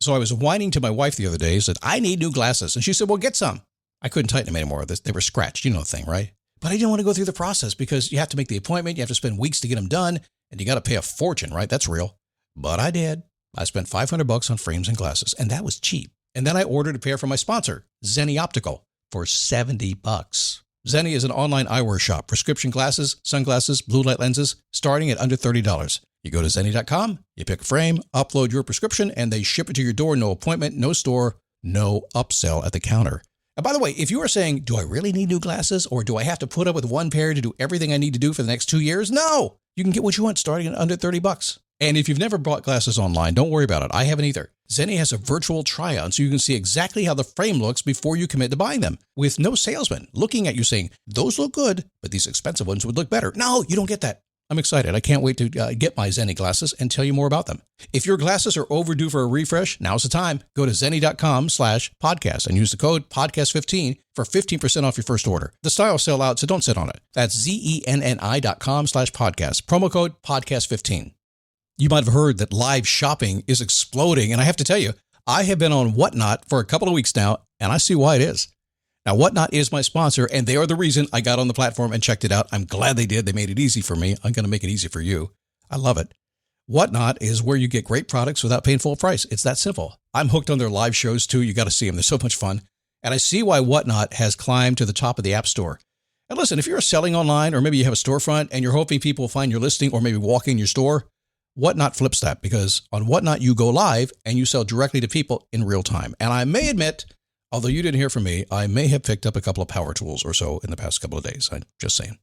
So I was whining to my wife the other day, said, I need new glasses. And she said, well, get some. I couldn't tighten them anymore. They were scratched. You know the thing, right? But I didn't want to go through the process because you have to make the appointment. You have to spend weeks to get them done. And you got to pay a fortune, right? That's real. But I did. I spent $500 on frames and glasses, and that was cheap. And then I ordered a pair from my sponsor, Zenni Optical, for $70. Zenni is an online eyewear shop. Prescription glasses, sunglasses, blue light lenses, starting at under $30. You go to Zenni.com, you pick a frame, upload your prescription, and they ship it to your door. No appointment, no store, no upsell at the counter. And by the way, if you are saying, do I really need new glasses, or do I have to put up with one pair to do everything I need to do for the next 2 years? No! You can get what you want starting at under $30. And if you've never bought glasses online, don't worry about it. I haven't either. Zenni has a virtual try-on, so you can see exactly how the frame looks before you commit to buying them, with no salesman looking at you saying, those look good, but these expensive ones would look better. No, you don't get that. I'm excited. I can't wait to get my Zenni glasses and tell you more about them. If your glasses are overdue for a refresh, now's the time. Go to Zenni.com/podcast and use the code podcast15 for 15% off your first order. The styles sell out, so don't sit on it. That's Zenni.com/podcast. Promo code podcast15. You might have heard that live shopping is exploding. And I have to tell you, I have been on Whatnot for a couple of weeks now, and I see why it is. Now, Whatnot is my sponsor, and they are the reason I got on the platform and checked it out. I'm glad they did. They made it easy for me. I'm going to make it easy for you. I love it. Whatnot is where you get great products without paying full price. It's that simple. I'm hooked on their live shows, too. You got to see them. They're so much fun. And I see why Whatnot has climbed to the top of the App Store. And listen, if you're selling online, or maybe you have a storefront and you're hoping people will find your listing or maybe walk in your store, Whatnot flips that, because on Whatnot, you go live and you sell directly to people in real time. And I may admit, although you didn't hear from me, I may have picked up a couple of power tools or so in the past couple of days. I'm just saying.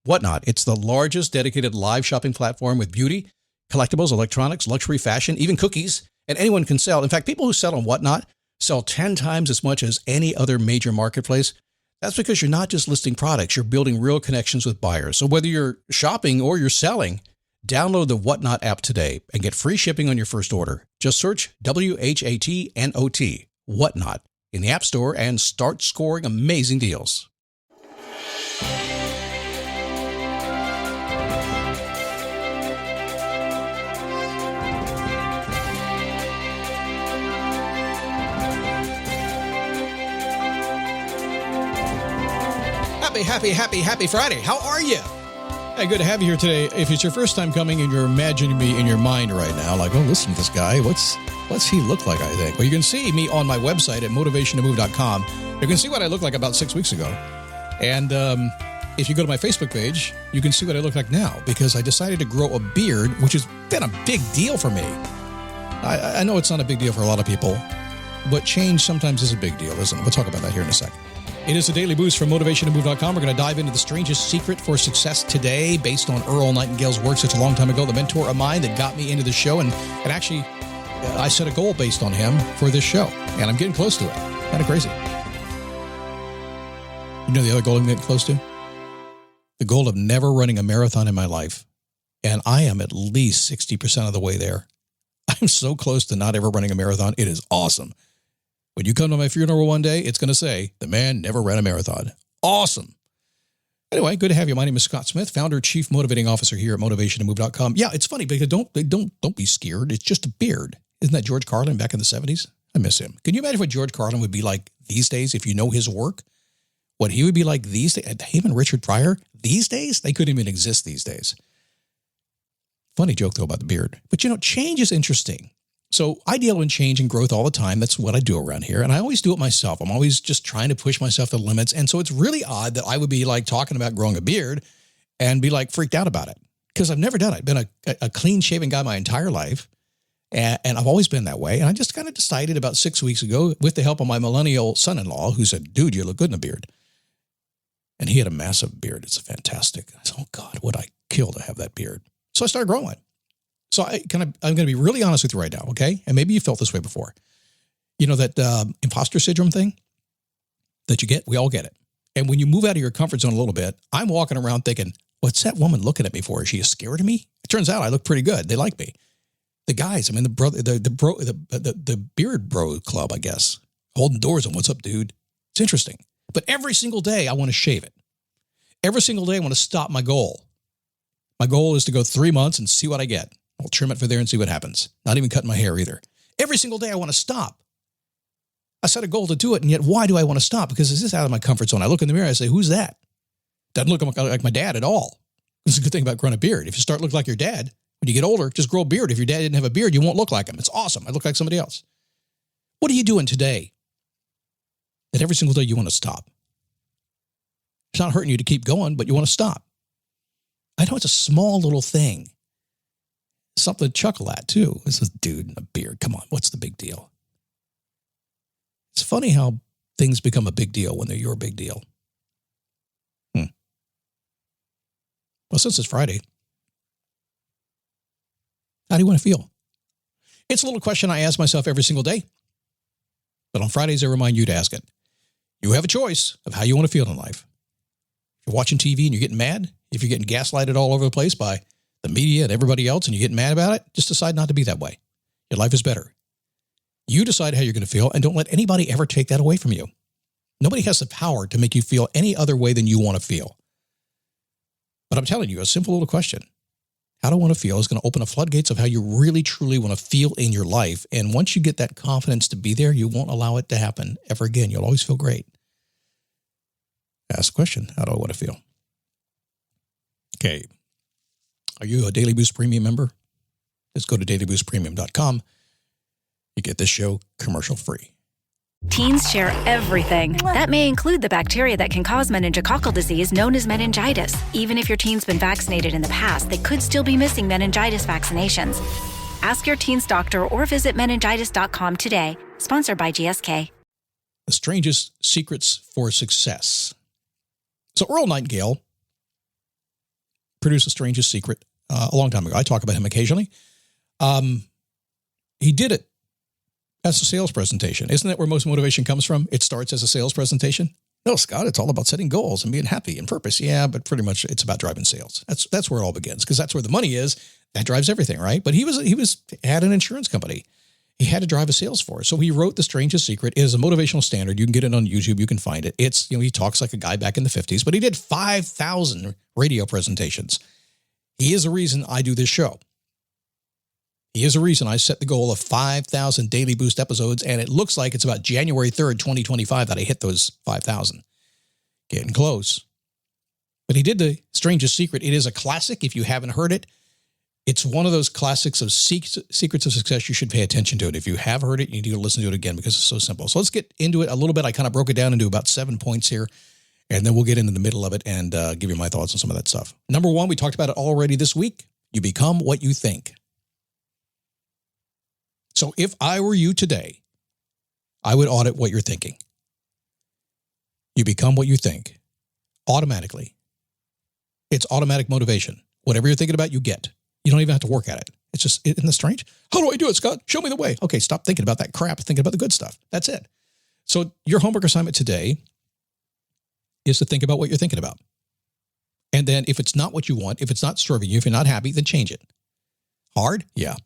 Whatnot, it's the largest dedicated live shopping platform with beauty, collectibles, electronics, luxury, fashion, even cookies, and anyone can sell. In fact, people who sell on Whatnot sell 10 times as much as any other major marketplace. That's because you're not just listing products, you're building real connections with buyers. So whether you're shopping or you're selling, download the Whatnot app today and get free shipping on your first order. Just search WHATNOT, Whatnot, in the App Store and start scoring amazing deals. Happy Friday. How are you? Hey, good to have you here today. If it's your first time coming and you're imagining me in your mind right now, like, oh, listen to this guy. What's he look like, I think? Well, you can see me on my website at motivationtomove.com. You can see what I looked like about 6 weeks ago. And if you go to my Facebook page, you can see what I look like now, because I decided to grow a beard, which has been a big deal for me. I know it's not a big deal for a lot of people, but change sometimes is a big deal, isn't it? We'll talk about that here in a second. It is a daily boost from motivationtomove.com. We're going to dive into the strangest secret for success today, based on Earl Nightingale's work such a long time ago, the mentor of mine that got me into the show. And actually, I set a goal based on him for this show, and I'm getting close to it. Kind of crazy. You know the other goal I'm getting close to? The goal of never running a marathon in my life. And I am at least 60% of the way there. I'm so close to not ever running a marathon. It is awesome. When you come to my funeral one day, it's going to say, the man never ran a marathon. Awesome. Anyway, good to have you. My name is Scott Smith, founder, chief motivating officer here at motivationtomove.com. Yeah, it's funny because don't be scared. It's just a beard. Isn't that George Carlin back in the 70s? I miss him. Can you imagine what George Carlin would be like these days if you know his work? What he would be like these days? Him and Richard Pryor, these days? They couldn't even exist these days. Funny joke, though, about the beard. But, change is interesting. So I deal in change and growth all the time. That's what I do around here. And I always do it myself. I'm always just trying to push myself to the limits. And so it's really odd that I would be like talking about growing a beard and be like freaked out about it, because I've never done it. I've been a clean shaven guy my entire life. And I've always been that way. And I just kind of decided about 6 weeks ago, with the help of my millennial son-in-law, who said, dude, you look good in a beard. And he had a massive beard. It's fantastic. I said, oh God, would I kill to have that beard? So I started growing one. So I'm going to be really honest with you right now, okay? And maybe you felt this way before. You know that imposter syndrome thing that you get? We all get it. And when you move out of your comfort zone a little bit, I'm walking around thinking, what's that woman looking at me for? Is she scared of me? It turns out I look pretty good. They like me. The guys, the beard bro club, I guess, holding doors on what's up, dude. It's interesting. But every single day I want to shave it. Every single day I want to stop my goal. My goal is to go 3 months and see what I get. I'll trim it for there and see what happens. Not even cutting my hair either. Every single day I want to stop. I set a goal to do it, and yet why do I want to stop? Because it's just out of my comfort zone. I look in the mirror, I say, who's that? Doesn't look like my dad at all. This is a good thing about growing a beard. If you start looking like your dad, when you get older, just grow a beard. If your dad didn't have a beard, you won't look like him. It's awesome. I look like somebody else. What are you doing today that every single day you want to stop? It's not hurting you to keep going, but you want to stop. I know it's a small little thing. Something to chuckle at, too. This is dude in a beard. Come on, what's the big deal? It's funny how things become a big deal when they're your big deal. Well, since it's Friday, how do you want to feel? It's a little question I ask myself every single day. But on Fridays, I remind you to ask it. You have a choice of how you want to feel in life. If you're watching TV and you're getting mad, if you're getting gaslighted all over the place by the media and everybody else and you're getting mad about it, just decide not to be that way. Your life is better. You decide how you're going to feel, and don't let anybody ever take that away from you. Nobody has the power to make you feel any other way than you want to feel. But I'm telling you, a simple little question. How do I want to feel is going to open the floodgates of how you really, truly want to feel in your life. And once you get that confidence to be there, you won't allow it to happen ever again. You'll always feel great. Ask the question, how do I want to feel? Okay. Are you a Daily Boost Premium member? Just go to dailyboostpremium.com. You get this show commercial free. Teens share everything. That may include the bacteria that can cause meningococcal disease known as meningitis. Even if your teen's been vaccinated in the past, they could still be missing meningitis vaccinations. Ask your teen's doctor or visit meningitis.com today. Sponsored by GSK. The Strangest Secrets for Success. So Earl Nightingale produced The Strangest Secret a long time ago. I talk about him occasionally. He did it as a sales presentation. Isn't that where most motivation comes from? It starts as a sales presentation. No, Scott, it's all about setting goals and being happy and purpose. Yeah, but pretty much it's about driving sales. That's where it all begins, because that's where the money is. That drives everything, right? But he had an insurance company. He had to drive a sales force. So he wrote The Strangest Secret. It is a motivational standard. You can get it on YouTube. You can find it. It's, he talks like a guy back in the 50s, but he did 5,000 radio presentations. He is the reason I do this show. He is the reason I set the goal of 5,000 Daily Boost episodes, and it looks like it's about January 3rd, 2025 that I hit those 5,000. Getting close. But he did The Strangest Secret. It is a classic. If you haven't heard it, it's one of those classics of secrets of success. You should pay attention to it. If you have heard it, you need to listen to it again because it's so simple. So let's get into it a little bit. I kind of broke it down into about 7 points here, and then we'll get into the middle of it and give you my thoughts on some of that stuff. Number one, we talked about it already this week. You become what you think. So if I were you today, I would audit what you're thinking. You become what you think automatically. It's automatic motivation. Whatever you're thinking about, you get. You don't even have to work at it. It's just, isn't this strange? How do I do it, Scott? Show me the way. Okay, stop thinking about that crap. Think about the good stuff. That's it. So your homework assignment today is to think about what you're thinking about. And then if it's not what you want, if it's not serving you, if you're not happy, then change it. Hard? Yeah.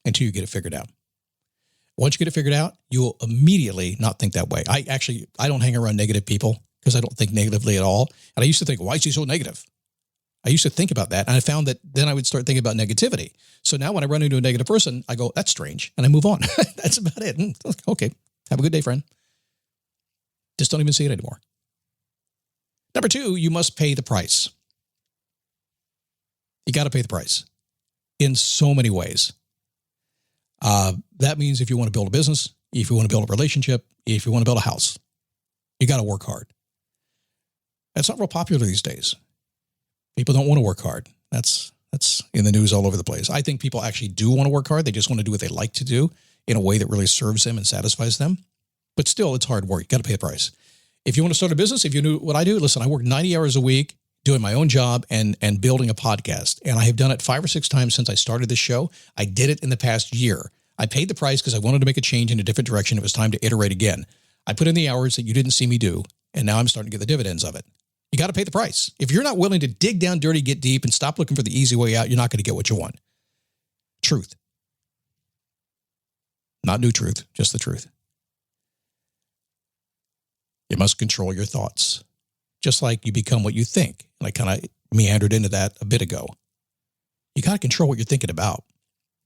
Until you get it figured out. Once you get it figured out, you will immediately not think that way. I don't hang around negative people because I don't think negatively at all. And I used to think, why is he so negative? I used to think about that. And I found that then I would start thinking about negativity. So now when I run into a negative person, I go, that's strange. And I move on. That's about it. Okay. Have a good day, friend. Just don't even see it anymore. Number two, you must pay the price. You got to pay the price in so many ways. That means if you want to build a business, if you want to build a relationship, if you want to build a house, you got to work hard. That's not real popular these days. People don't want to work hard. That's in the news all over the place. I think people actually do want to work hard. They just want to do what they like to do in a way that really serves them and satisfies them. But still, it's hard work. You got to pay the price. If you want to start a business, if you knew what I do, listen, I work 90 hours a week doing my own job and building a podcast. And I have done it 5 or 6 times since I started this show. I did it in the past year. I paid the price because I wanted to make a change in a different direction. It was time to iterate again. I put in the hours that you didn't see me do, and now I'm starting to get the dividends of it. You got to pay the price. If you're not willing to dig down dirty, get deep, and stop looking for the easy way out, you're not going to get what you want. Truth. Not new truth, just the truth. You must control your thoughts, just like you become what you think. And I kind of meandered into that a bit ago. You got to control what you're thinking about.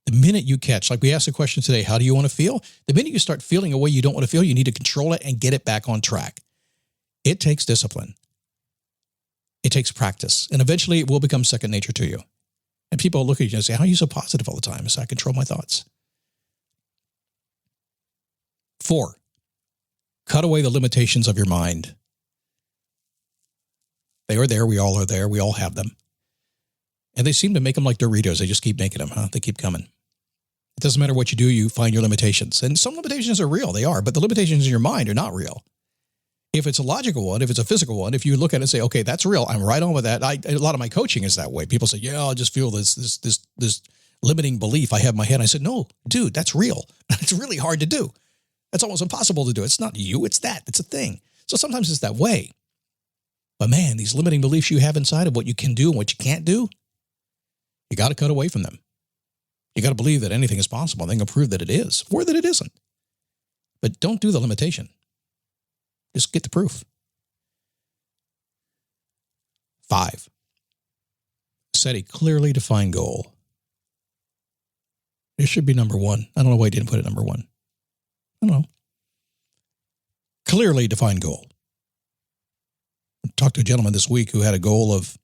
The minute you catch, like we asked the question today, how do you want to feel? The minute you start feeling a way you don't want to feel, you need to control it and get it back on track. It takes discipline. It takes practice. And eventually it will become second nature to you. And people look at you and say, how are you so positive all the time? So I control my thoughts. 4, cut away the limitations of your mind. They are there. We all are there. We all have them. And they seem to make them like Doritos. They just keep making them, huh? They keep coming. It doesn't matter what you do, you find your limitations. And some limitations are real. They are. But the limitations in your mind are not real. If it's a logical one, if it's a physical one, if you look at it and say, okay, that's real, I'm right on with that. A lot of my coaching is that way. People say, yeah, I'll just feel this limiting belief I have in my head. I said, no, dude, that's real. It's really hard to do. That's almost impossible to do. It's not you, it's that. It's a thing. So sometimes it's that way. But man, these limiting beliefs you have inside of what you can do and what you can't do, you got to cut away from them. You got to believe that anything is possible and then go prove that it is or that it isn't. But don't do the limitation. Just get the proof. 5, set a clearly defined goal. It should be number 1. I don't know why I didn't put it number 1. I don't know. Clearly defined goal. I talked to a gentleman this week who had a goal of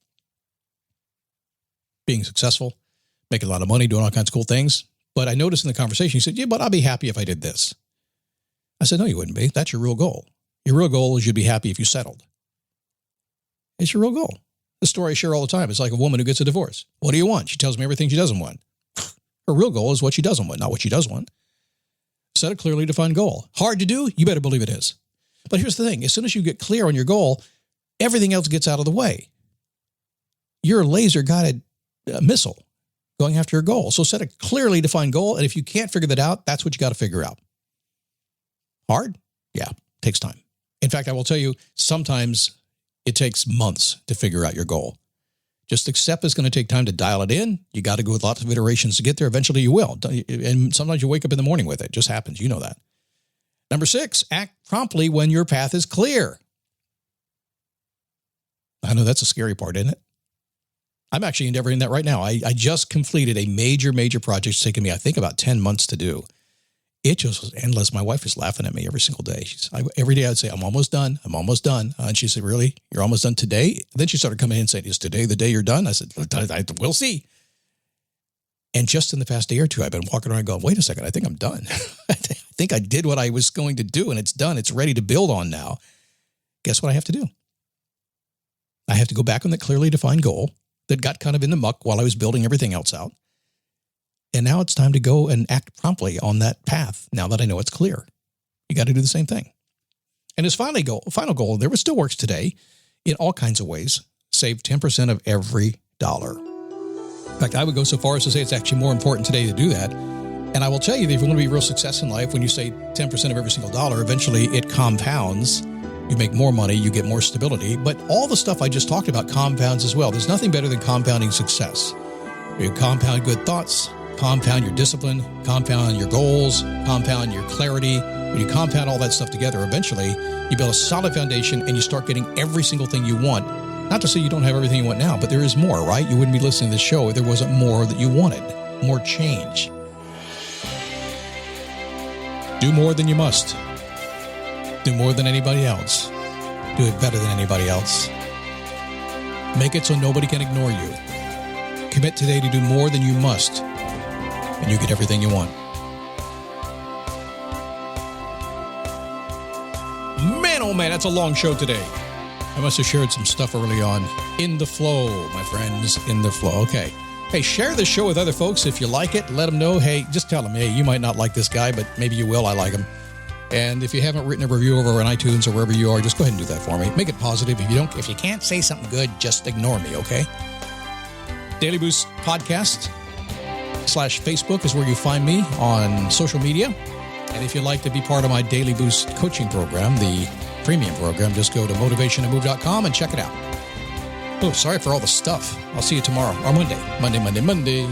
being successful, making a lot of money, doing all kinds of cool things. But I noticed in the conversation, he said, yeah, but I'll be happy if I did this. I said, no, you wouldn't be. That's your real goal. Your real goal is you'd be happy if you settled. It's your real goal. The story I share all the time. It's like a woman who gets a divorce. What do you want? She tells me everything she doesn't want. Her real goal is what she doesn't want, not what she does want. Set a clearly defined goal. Hard to do? You better believe it is. But here's the thing. As soon as you get clear on your goal, everything else gets out of the way. You're a laser-guided missile going after your goal. So set a clearly defined goal. And if you can't figure that out, that's what you got to figure out. Hard? Yeah, takes time. In fact, I will tell you, sometimes it takes months to figure out your goal. Just accept it's going to take time to dial it in. You got to go with lots of iterations to get there. Eventually you will. And sometimes you wake up in the morning with it. It just happens. You know that. Number 6, act promptly when your path is clear. I know that's a scary part, isn't it? I'm actually endeavoring that right now. I just completed a major project. It's taken me, I think, about 10 months to do. It just was endless. My wife is laughing at me every single day. Every day I'd say, I'm almost done. I'm almost done. And she said, really? You're almost done today? Then she started coming in and saying, is today the day you're done? I said, we'll see. And just in the past day or two, I've been walking around going, wait a second, I think I'm done. I think I did what I was going to do and it's done. It's ready to build on now. Guess what I have to do? I have to go back on that clearly defined goal that got kind of in the muck while I was building everything else out. And now it's time to go and act promptly on that path now that I know it's clear. You got to do the same thing. And his final goal, there still works today in all kinds of ways. Save 10% of every dollar. In fact, I would go so far as to say it's actually more important today to do that. And I will tell you that if you want to be real success in life, when you save 10% of every single dollar, eventually it compounds. You make more money, you get more stability. But all the stuff I just talked about compounds as well. There's nothing better than compounding success. You compound good thoughts, compound your discipline, compound your goals, compound your clarity. When you compound all that stuff together, eventually you build a solid foundation and you start getting every single thing you want. Not to say you don't have everything you want now, but there is more, right? You wouldn't be listening to this show if there wasn't more that you wanted, more change. Do more than you must. Do more than anybody else. Do it better than anybody else. Make it so nobody can ignore you. Commit today to do more than you must, and you get everything you want. Man, oh man, that's a long show today. I must have shared some stuff early on. In the flow, my friends, in the flow. Okay. Hey, share this show with other folks if you like it. Let them know. Hey, just tell them, hey, you might not like this guy, but maybe you will. I like him. And if you haven't written a review over on iTunes or wherever you are, just go ahead and do that for me. Make it positive. If you can't say something good, just ignore me, okay? Daily Boost Podcast /Facebook is where you find me on social media. And if you'd like to be part of my Daily Boost coaching program, the premium program, just go to motivationtomove.com and check it out. Oh, sorry for all the stuff. I'll see you tomorrow or Monday.